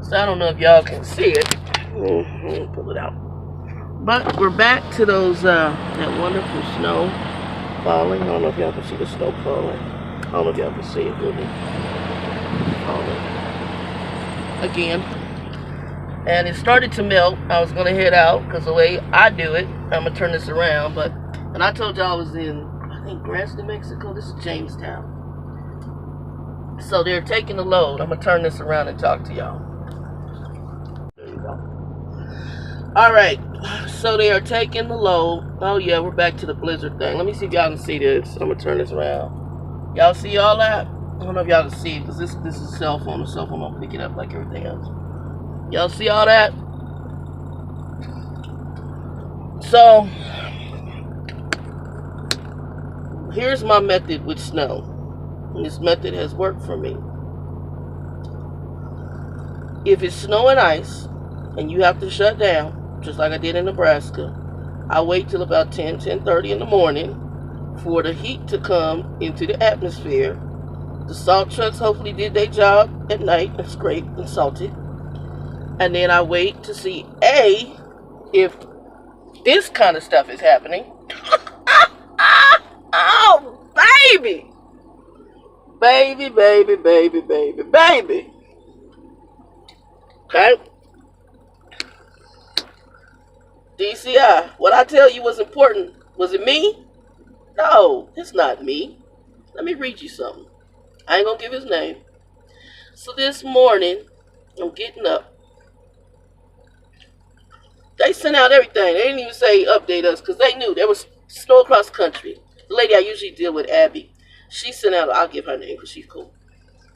So I don't know if y'all can see it. Let me pull it out. But we're back to those that wonderful snow falling. I don't know if y'all can see the snow falling. I don't know if y'all can see it really falling again. And it started to melt. I was gonna head out because the way I do it, I'm gonna turn this around. But and I told y'all I was in, I think, Grants, New Mexico. This is Jamestown. So they're taking the load. I'm gonna turn this around and talk to y'all. There you go. All right, so they are taking the load. Oh yeah, we're back to the blizzard thing. Let me see if y'all can see this. I'm gonna turn this around. Y'all see all that? I don't know if y'all can see it because this is a cell phone. The cell phone won't pick it up like everything else. Y'all see all that? So here's my method with snow. And this method has worked for me. If it's snow and ice and you have to shut down, just like I did in Nebraska, I wait till about 10:30 in the morning for the heat to come into the atmosphere. The salt trucks hopefully did their job at night and scraped and salted. And then I wait to see if this kind of stuff is happening. Oh, baby! Baby, baby, baby, baby, baby. Okay? DCI, what I tell you was important. Was it me? No, it's not me. Let me read you something. I ain't gonna give his name. So this morning, I'm getting up. They sent out everything. They didn't even say update us because they knew there was snow across the country. The lady I usually deal with, Abby, she sent out, I'll give her name because she's cool.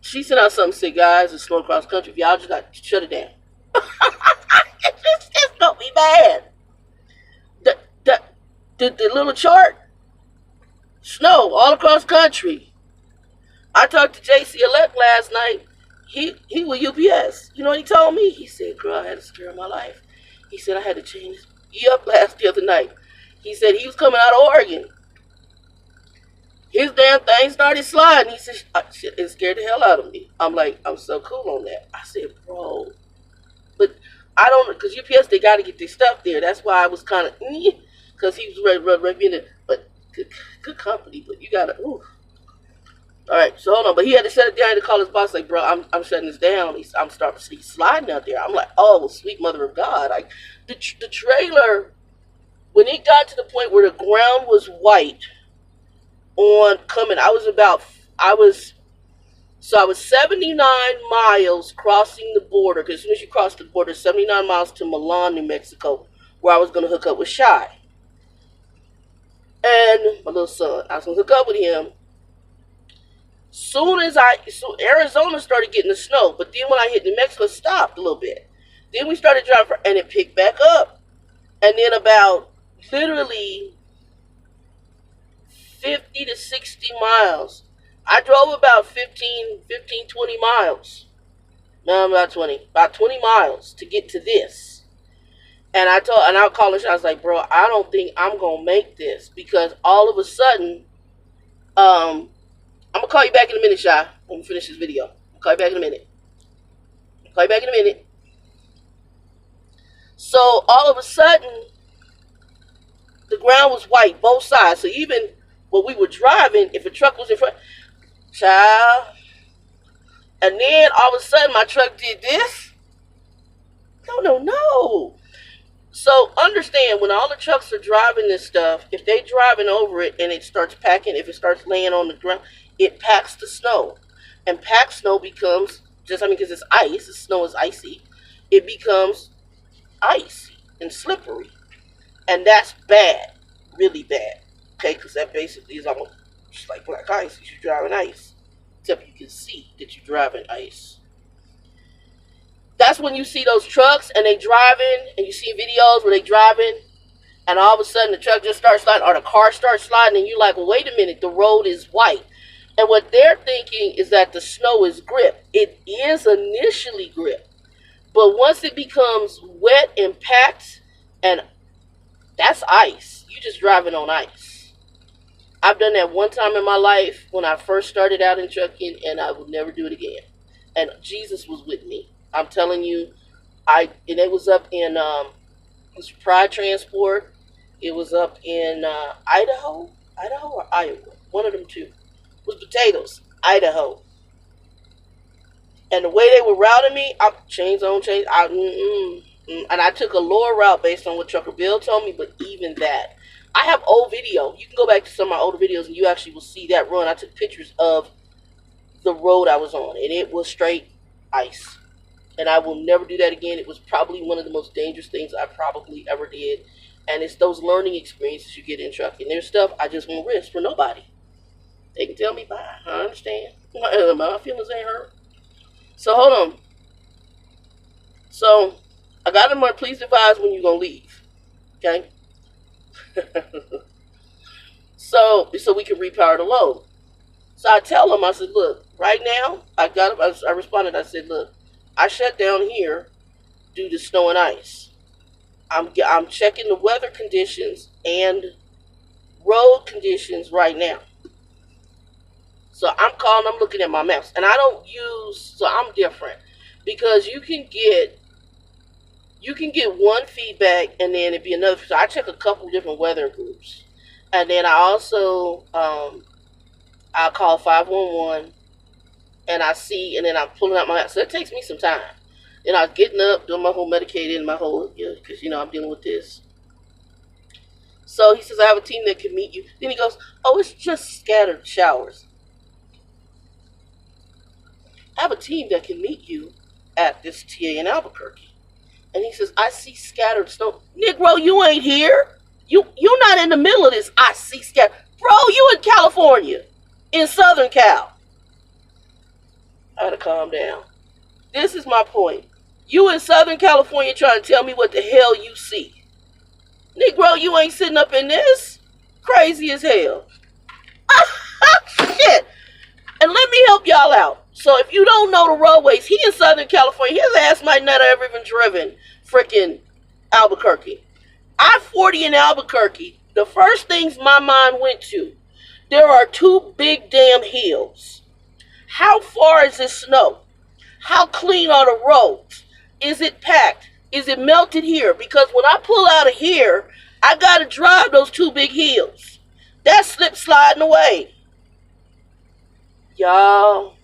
She sent out something, said, guys, it's snow across the country. If y'all just got to shut it down. It's gonna be bad. The little chart, snow all across the country. I talked to JC Elect last night. He was UPS. You know what he told me? He said, girl, I had to scare my life. He said I had to change the other night. He said he was coming out of Oregon. His damn thing started sliding. He said, it scared the hell out of me. I'm like, I'm so cool on that. I said, bro. But I don't, because UPS, they got to get their stuff there. That's why I was kind of, because he was ready, but good company, but you got to, ooh. All right, so hold on. But he had to shut it down to call his boss, like, bro, I'm shutting this down. I'm starting to see sliding out there. I'm like, oh, sweet mother of God. Like, the trailer, when it got to the point where the ground was white, on coming, I was 79 miles crossing the border, because as soon as you cross the border, 79 miles to Milan, New Mexico, where I was going to hook up with Shy. And my little son, I was going to hook up with him. So Arizona started getting the snow, but then when I hit New Mexico, it stopped a little bit. Then we started driving, and it picked back up. And then about literally 50 to 60 miles. I drove about 15, 20 miles. No, about 20 miles to get to this. And I called him, I was like, bro, I don't think I'm going to make this, because all of a sudden, I'm going to call you back in a minute, Shy, when we finish this video. I'll call you back in a minute. So all of a sudden, the ground was white, both sides. So even when we were driving, if a truck was in front, child, and then all of a sudden my truck did this. No. So understand, when all the trucks are driving this stuff, if they driving over it and it starts packing, if it starts laying on the ground, it packs the snow. And packed snow becomes, because it's ice, the snow is icy, it becomes icy and slippery. And that's bad, really bad. Okay, because that basically is almost just like black ice, because you're driving ice. Except you can see that you're driving ice. That's when you see those trucks and they driving, and you see videos where they driving, and all of a sudden the truck just starts sliding, or the car starts sliding, and you're like, well, wait a minute, the road is white. And what they're thinking is that the snow is grip. It is initially grip. But once it becomes wet and packed, and that's ice. You're just driving on ice. I've done that one time in my life when I first started out in trucking, and I will never do it again. And Jesus was with me. I'm telling you, and it was up in it was Pride Transport. It was up in Idaho or Iowa, one of them two. It was potatoes, Idaho. And the way they were routing me, I chains on chains. And I took a lower route based on what Trucker Bill told me. But even that, I have old video. You can go back to some of my older videos, and you actually will see that run. I took pictures of the road I was on, and it was straight ice. And I will never do that again. It was probably one of the most dangerous things I probably ever did. And it's those learning experiences you get in trucking. There's stuff I just won't risk for nobody. They can tell me bye. I understand. My feelings ain't hurt. So hold on. So I got them on. Please advise when you're gonna leave. Okay. so we can repower the load. So I tell them, I said, look, right now I responded. I said, look, I shut down here due to snow and ice. I'm checking the weather conditions and road conditions right now. So I'm calling, I'm looking at my maps. And I don't use, so I'm different. Because you can get one feedback and then it'd be another. So I check a couple different weather groups. And then I also, I'll call 511 and I see, and then I'm pulling out my map. So it takes me some time. Then I was getting up, doing my whole medicated, my whole, because, I'm dealing with this. So he says, I have a team that can meet you. Then he goes, oh, it's just scattered showers. I have a team that can meet you at this TA in Albuquerque. And he says, I see scattered snow. Negro, you ain't here. You're not in the middle of this. I see scattered. Bro, you in California. In Southern Cal. I had to calm down. This is my point. You in Southern California trying to tell me what the hell you see. Negro, you ain't sitting up in this. Crazy as hell. Shit. And let me help y'all out. So if you don't know the roadways, he in Southern California. His ass might not have ever even driven freaking Albuquerque. I-40 in Albuquerque, the first things my mind went to, there are two big damn hills. How far is this snow? How clean are the roads? Is it packed? Is it melted here? Because when I pull out of here, I got to drive those two big hills. That's slip sliding away. Y'all.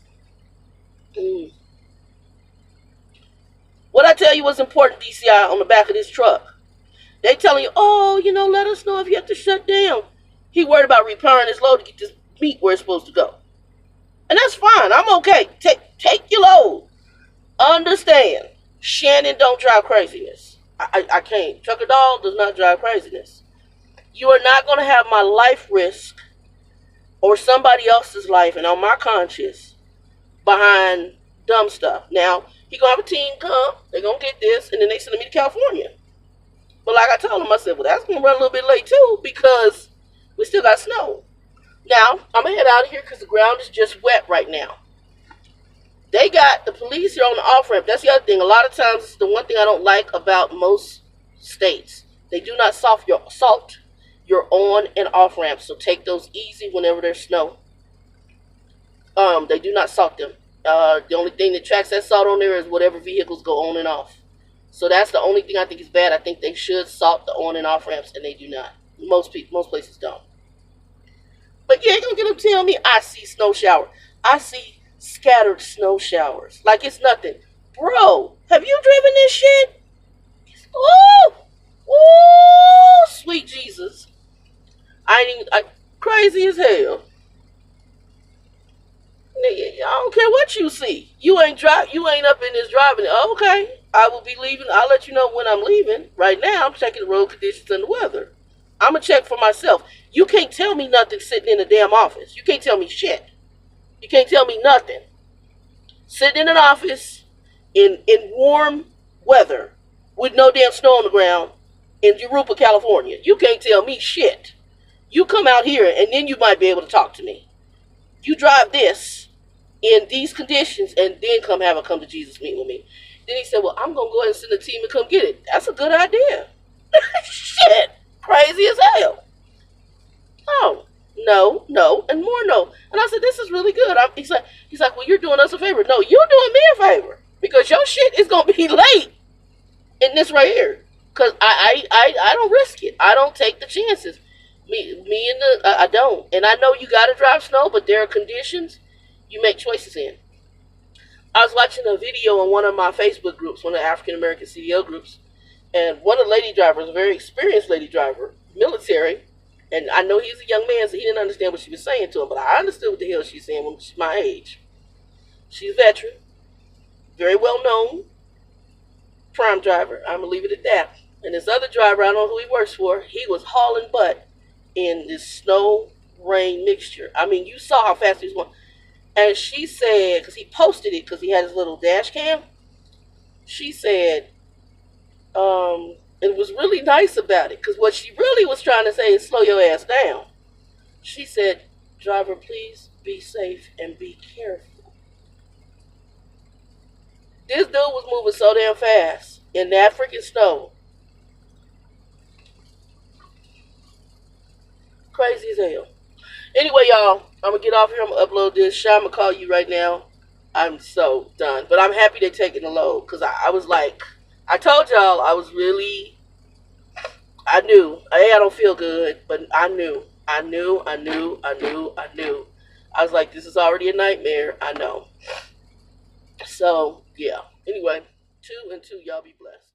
What I tell you was important, DCI, on the back of this truck. They telling you, oh, let us know if you have to shut down. He worried about repairing his load to get this meat where it's supposed to go. And that's fine. I'm okay. Take your load. Understand. Shannon don't drive craziness. I can't. Trucker Dog does not drive craziness. You are not going to have my life risk or somebody else's life and on my conscience behind dumb stuff. Now, he going to have a team come. They're going to get this. And then they send me to California. But like I told him, I said, well, that's going to run a little bit late too because we still got snow. Now, I'm going to head out of here because the ground is just wet right now. They got the police here on the off-ramp. That's the other thing. A lot of times, it's the one thing I don't like about most states. They do not salt your on and off-ramps. So take those easy whenever there's snow. They do not salt them. The only thing that tracks that salt on there is whatever vehicles go on and off. So that's the only thing I think is bad. I think they should salt the on and off-ramps, and they do not. Most places don't. But you ain't going to get them tell me I see snow shower. I see scattered snow showers like it's nothing. Bro, have you driven this shit? Oh, sweet Jesus. I crazy as hell. Nigga, I don't care what you see. You ain't up in this driving. Okay, I will be leaving. I'll let you know when I'm leaving. Right now, I'm checking the road conditions and the weather. I'm going to check for myself. You can't tell me nothing sitting in a damn office. You can't tell me shit. You can't tell me nothing. Sitting in an office in warm weather with no damn snow on the ground in Europa, California. You can't tell me shit. You come out here and then you might be able to talk to me. You drive this in these conditions and then come have a come to Jesus meeting with me. Then he said, well, I'm going to go ahead and send a team to come get it. That's a good idea. Shit. Crazy as hell. Oh, no, and more no. And I said, this is really good. He's like, well, you're doing us a favor. No, you're doing me a favor. because your shit is gonna be late in this right here. Cause I don't risk it. I don't take the chances. Me and I don't. And I know you gotta drive snow, but there are conditions you make choices in. I was watching a video on one of my Facebook groups, one of the African American CDL groups, and one of the lady drivers, a very experienced lady driver, military, and I know he's a young man, so he didn't understand what she was saying to him, but I understood what the hell she's saying when she's my age. She's a veteran, very well known, prime driver. I'm gonna leave it at that. And this other driver, I don't know who he works for, he was hauling butt in this snow rain mixture. I mean, you saw how fast he was going. And she said, because he posted it because he had his little dash cam, she said, it was really nice about it, because what she really was trying to say is slow your ass down. She said, driver, please be safe and be careful. This dude was moving so damn fast in that freaking snow. Crazy as hell. Anyway, y'all, I'm going to get off here. I'm going to upload this. Sean, I'm going to call you right now. I'm so done. But I'm happy they're taking the load, because I was like, I told y'all I was really, I knew. I don't feel good, but I knew. I was like, this is already a nightmare. I know. So, yeah. Anyway, 2 and 2, y'all be blessed.